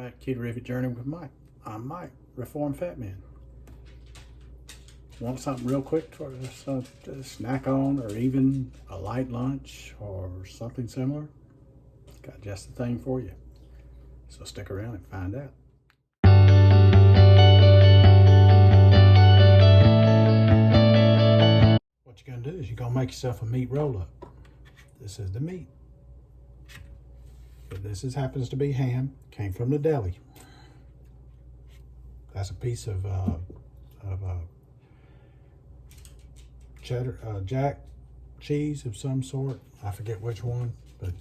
back to Keto Journey with Mike. I'm Mike, Reformed Fat Man. Want something real quick for to snack on, or even a light lunch or something similar? Got just the thing for you. So stick around and find out. What you're gonna do is you're gonna make yourself a meat roll-up. This is the meat. But this happens to be ham. Came from the deli. That's a piece of cheddar, jack cheese of some sort. I forget which one, but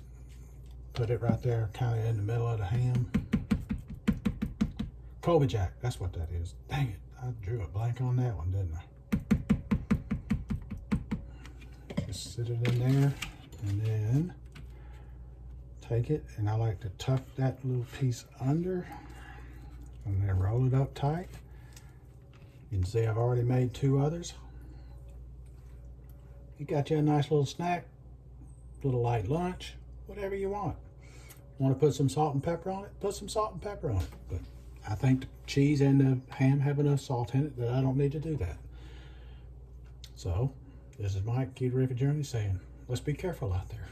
put it right there, kind of in the middle of the ham. Colby Jack, that's what that is. Dang it, I drew a blank on that one, didn't I? Just sit it in there, and then take it, and I like to tuck that little piece under, and then roll it up tight. You can see I've already made 2 others. You got you a nice little snack, little light lunch, whatever you want. Want to put some salt and pepper on it? Put some salt and pepper on it. But I think the cheese and the ham have enough salt in it that I don't need to do that. So, this is Mike, Keto Journey, saying, let's be careful out there.